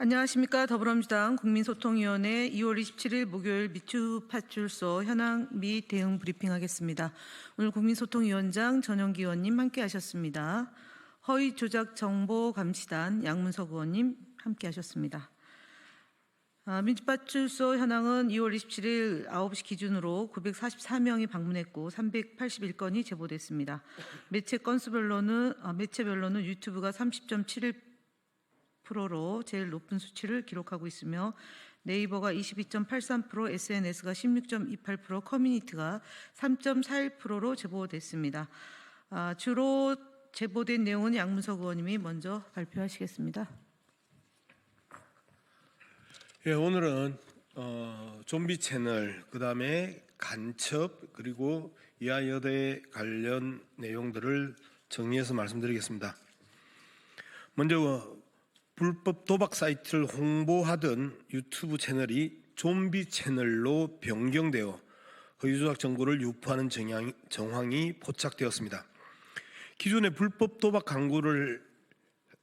안녕하십니까. 더불어민주당 국민소통위원회 2월 27일 목요일 미투파출소 현황 및 대응 브리핑하겠습니다. 오늘 국민소통위원장 전영기 의원님 함께하셨습니다. 허위조작정보감시단 양문석 의원님 함께하셨습니다. 민주파출소 현황은 2월 27일 9시 기준으로 944명이 방문했고 381건이 제보됐습니다. 매체별로는 유튜브가 30.71%로 제일 높은 수치를 기록하고 있으며 네이버가 22.83%, SNS가 16.28%, 커뮤니티가 3.41%로 제보됐습니다. 주로 제보된 내용은 양문석 의원님이 먼저 발표하시겠습니다. 예, 오늘은 좀비 채널, 그다음에 간첩, 그리고 이하여대 관련 내용들을 정리해서 말씀드리겠습니다. 먼저 불법 도박 사이트를 홍보하던 유튜브 채널이 좀비 채널로 변경되어 허위조작 정보를 유포하는 정황이 포착되었습니다. 기존의 불법 도박 광고를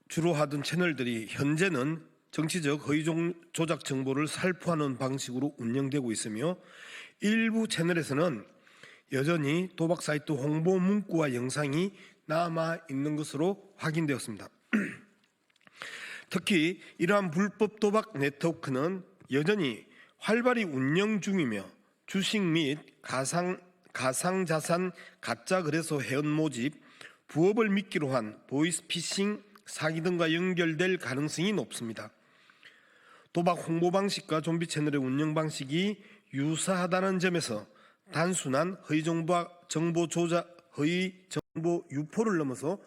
주로 하던 채널들이 현재는 정치적 허위조작 정보를 살포하는 방식으로 운영되고 있으며 일부 채널에서는 여전히 도박 사이트 홍보 문구와 영상이 남아 있는 것으로 확인되었습니다. 특히 이러한 불법 도박 네트워크는 여전히 활발히 운영 중이며 주식 및 가상자산 가짜 거래소 회원 모집, 부업을 미끼로 한 보이스피싱 사기 등과 연결될 가능성이 높습니다. 도박 홍보 방식과 좀비 채널의 운영 방식이 유사하다는 점에서 단순한 허위 정보 유포를 넘어서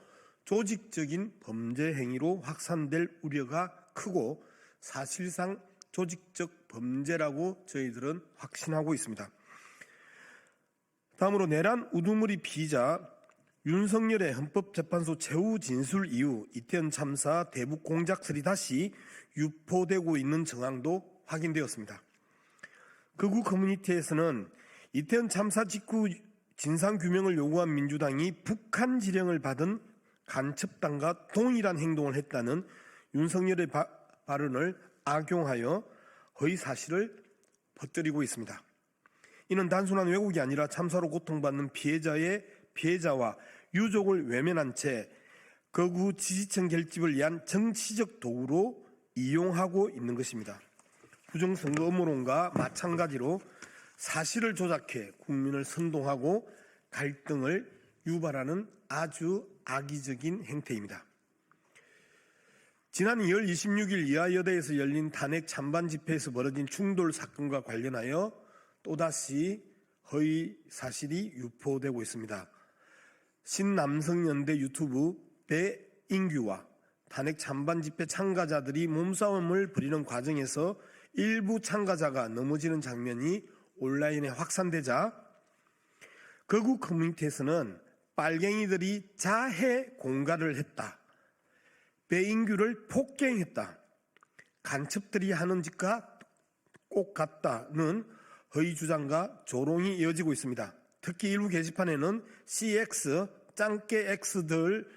조직적인 범죄 행위로 확산될 우려가 크고 사실상 조직적 범죄라고 저희들은 확신하고 있습니다. 다음으로 내란 우두머리 피의자 윤석열의 헌법재판소 최후 진술 이후 이태원 참사 대북 공작설이 다시 유포되고 있는 정황도 확인되었습니다. 극우 커뮤니티에서는 이태원 참사 직후 진상규명을 요구한 민주당이 북한 지령을 받은 간첩단과 동일한 행동을 했다는 윤석열의 발언을 악용하여 허위 사실을 퍼뜨리고 있습니다. 이는 단순한 왜곡이 아니라 참사로 고통받는 피해자와 유족을 외면한 채 극우 지지층 결집을 위한 정치적 도구로 이용하고 있는 것입니다. 부정선거 음모론과 마찬가지로 사실을 조작해 국민을 선동하고 갈등을 유발하는 아주 악의적인 행태입니다. 지난 2월 26일 이하여대에서 열린 탄핵 찬반 집회에서 벌어진 충돌 사건과 관련하여 또다시 허위 사실이 유포되고 있습니다. 신남성연대 유튜브 배인규와 탄핵 찬반 집회 참가자들이 몸싸움을 벌이는 과정에서 일부 참가자가 넘어지는 장면이 온라인에 확산되자 극우 커뮤니티에서는 빨갱이들이 자해 공갈을 했다, 배인규를 폭행했다, 간첩들이 하는 짓과 꼭 같다는 허위 주장과 조롱이 이어지고 있습니다. 특히 일부 게시판에는 CX, 짱깨 X들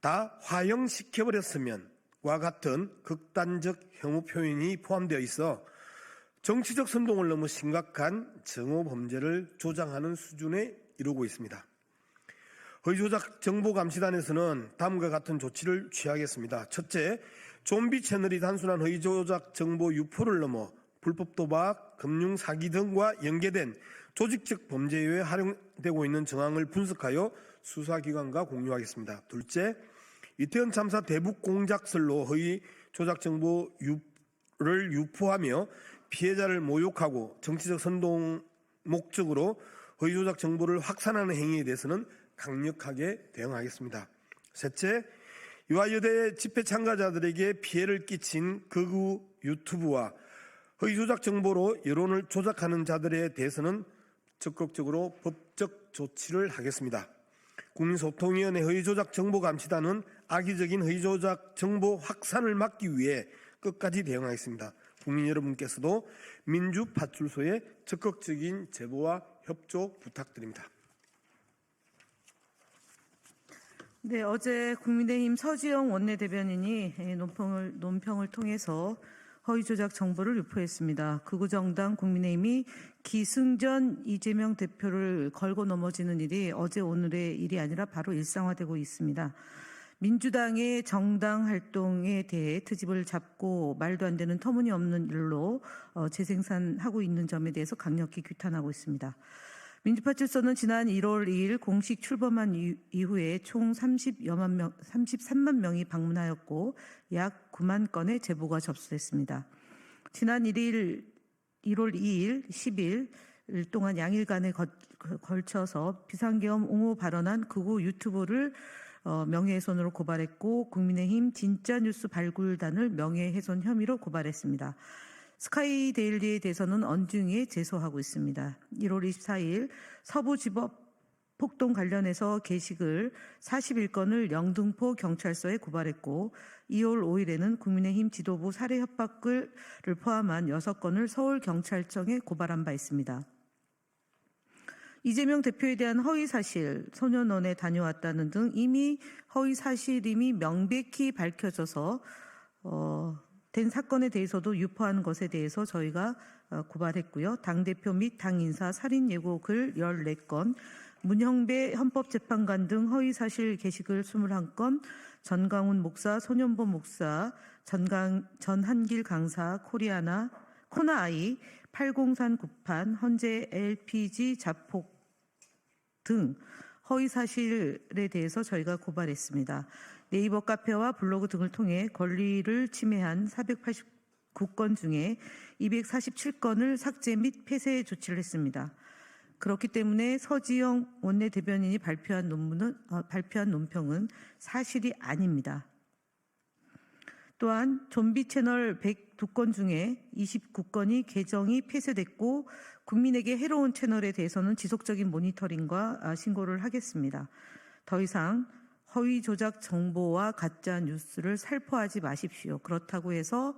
다 화형시켜버렸으면과 같은 극단적 혐오 표현이 포함되어 있어 정치적 선동을 넘어 심각한 정오 범죄를 조장하는 수준에 이르고 있습니다. 허위조작 정보감시단에서는 다음과 같은 조치를 취하겠습니다. 첫째, 좀비 채널이 단순한 허위조작 정보 유포를 넘어 불법 도박, 금융 사기 등과 연계된 조직적 범죄에 활용되고 있는 정황을 분석하여 수사기관과 공유하겠습니다. 둘째, 이태원 참사 대북 공작설로 허위 조작 정보를 유포하며 피해자를 모욕하고 정치적 선동 목적으로 허위 조작 정보를 확산하는 행위에 대해서는 강력하게 대응하겠습니다. 셋째, 이화여대 집회 참가자들에게 피해를 끼친 극우 유튜브와 허위 조작 정보로 여론을 조작하는 자들에 대해서는 적극적으로 법적 조치를 하겠습니다. 국민소통위원회 허위조작 정보감시단은 악의적인 허위조작 정보 확산을 막기 위해 끝까지 대응하겠습니다. 국민 여러분께서도 민주파출소의 적극적인 제보와 협조 부탁드립니다. 네, 어제 국민의힘 서지영 원내대변인이 논평을 통해서 허위 조작 정보를 유포했습니다. 극우정당 국민의힘이 기승전 이재명 대표를 걸고 넘어지는 일이 어제 오늘의 일이 아니라 바로 일상화되고 있습니다. 민주당의 정당 활동에 대해 트집을 잡고 말도 안 되는 터무니없는 일로 재생산하고 있는 점에 대해서 강력히 규탄하고 있습니다. 민주파출소는 지난 1월 2일 공식 출범한 이후에 총 33만 명이 방문하였고 약 9만 건의 제보가 접수됐습니다. 지난 1월 2일, 10일 동안 양일간에 걸쳐서 비상계엄 옹호 발언한 극우 유튜브를 명예훼손으로 고발했고 국민의힘 진짜뉴스 발굴단을 명예훼손 혐의로 고발했습니다. 스카이데일리에 대해서는 언중에 제소하고 있습니다. 1월 24일 서부지법 폭동 관련해서 게시글 41건을 영등포 경찰서에 고발했고 2월 5일에는 국민의힘 지도부 살해 협박을 포함한 6건을 서울경찰청에 고발한 바 있습니다. 이재명 대표에 대한 허위사실, 소년원에 다녀왔다는 등 이미 허위사실임이 명백히 밝혀져서 된 사건에 대해서도 유포한 것에 대해서 저희가 고발했고요. 당대표 및 당인사 살인 예고 글 14건, 문형배 헌법재판관 등 허위사실 게시글 21건, 전강훈 목사, 손연보 목사, 전한길 강사, 코나아이, 803 구판, 헌재 LPG 자폭 등 허위사실에 대해서 저희가 고발했습니다. 네이버 카페와 블로그 등을 통해 권리를 침해한 489건 중에 247건을 삭제 및 폐쇄 조치를 했습니다. 그렇기 때문에 서지영 원내대변인이 발표한 논평은 사실이 아닙니다. 또한 좀비 채널 102건 중에 29건이 계정이 폐쇄됐고 국민에게 해로운 채널에 대해서는 지속적인 모니터링과 신고를 하겠습니다. 더 이상 허위 조작 정보와 가짜 뉴스를 살포하지 마십시오. 그렇다고 해서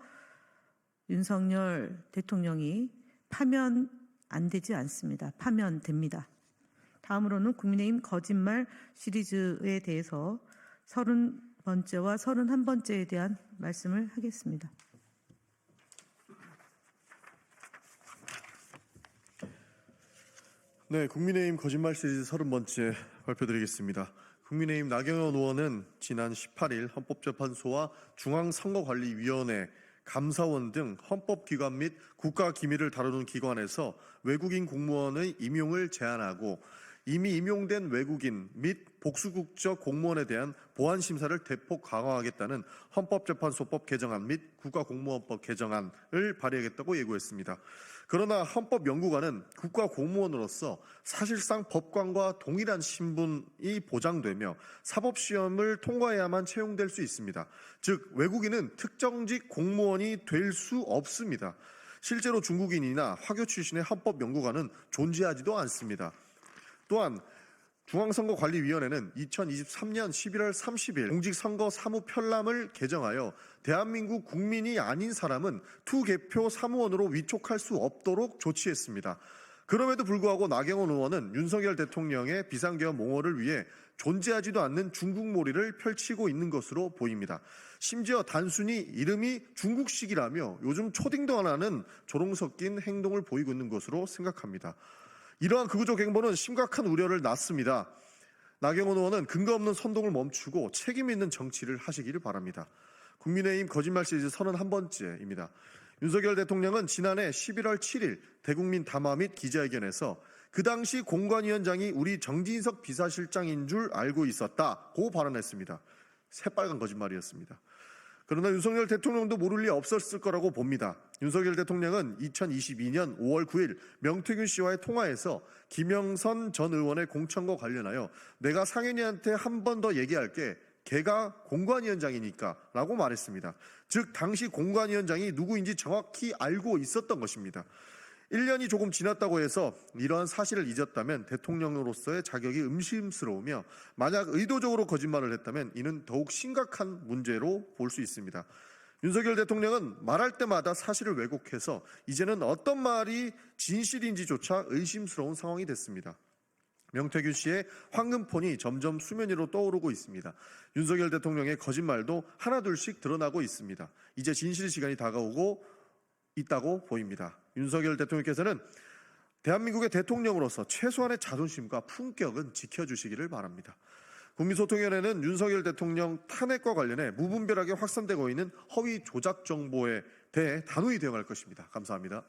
윤석열 대통령이 파면 안 되지 않습니다. 파면됩니다. 다음으로는 국민의힘 거짓말 시리즈에 대해서 30번째와 31번째에 대한 말씀을 하겠습니다. 네, 국민의힘 거짓말 시리즈 30번째 발표드리겠습니다. 국민의힘 나경원 의원은 지난 18일 헌법재판소와 중앙선거관리위원회, 감사원 등 헌법기관 및 국가기밀을 다루는 기관에서 외국인 공무원의 임용을 제한하고 이미 임용된 외국인 및 복수국적 공무원에 대한 보안심사를 대폭 강화하겠다는 헌법재판소법 개정안 및 국가공무원법 개정안을 발의하겠다고 예고했습니다. 그러나 헌법연구관은 국가공무원으로서 사실상 법관과 동일한 신분이 보장되며 사법시험을 통과해야만 채용될 수 있습니다. 즉 외국인은 특정직 공무원이 될 수 없습니다. 실제로 중국인이나 화교 출신의 헌법연구관은 존재하지도 않습니다. 또한 중앙선거관리위원회는 2023년 11월 30일 공직선거 사무편람을 개정하여 대한민국 국민이 아닌 사람은 투개표 사무원으로 위촉할 수 없도록 조치했습니다. 그럼에도 불구하고 나경원 의원은 윤석열 대통령의 비상계엄 옹호를 위해 존재하지도 않는 중국몰이를 펼치고 있는 것으로 보입니다. 심지어 단순히 이름이 중국식이라며 요즘 초딩도 안 하는 조롱 섞인 행동을 보이고 있는 것으로 생각합니다. 이러한 극우적 행보는 심각한 우려를 낳습니다. 나경원 의원은 근거 없는 선동을 멈추고 책임 있는 정치를 하시기를 바랍니다. 국민의힘 거짓말 시리즈 31번째입니다. 윤석열 대통령은 지난해 11월 7일 대국민 담화 및 기자회견에서 그 당시 공관위원장이 우리 정진석 비서실장인 줄 알고 있었다고 발언했습니다. 새빨간 거짓말이었습니다. 그러나 윤석열 대통령도 모를 리 없었을 거라고 봅니다. 윤석열 대통령은 2022년 5월 9일 명태균 씨와의 통화에서 김영선 전 의원의 공천과 관련하여 내가 상현이한테 한 번 더 얘기할게. 걔가 공관위원장이니까 라고 말했습니다. 즉 당시 공관위원장이 누구인지 정확히 알고 있었던 것입니다. 1년이 조금 지났다고 해서 이러한 사실을 잊었다면 대통령으로서의 자격이 의심스러우며 만약 의도적으로 거짓말을 했다면 이는 더욱 심각한 문제로 볼 수 있습니다. 윤석열 대통령은 말할 때마다 사실을 왜곡해서 이제는 어떤 말이 진실인지조차 의심스러운 상황이 됐습니다. 명태균 씨의 황금폰이 점점 수면 위로 떠오르고 있습니다. 윤석열 대통령의 거짓말도 하나둘씩 드러나고 있습니다. 이제 진실 시간이 다가오고 있다고 보입니다. 윤석열 대통령께서는 대한민국의 대통령으로서 최소한의 자존심과 품격은 지켜주시기를 바랍니다. 국민소통위원회는 윤석열 대통령 탄핵과 관련해 무분별하게 확산되고 있는 허위 조작 정보에 대해 단호히 대응할 것입니다. 감사합니다.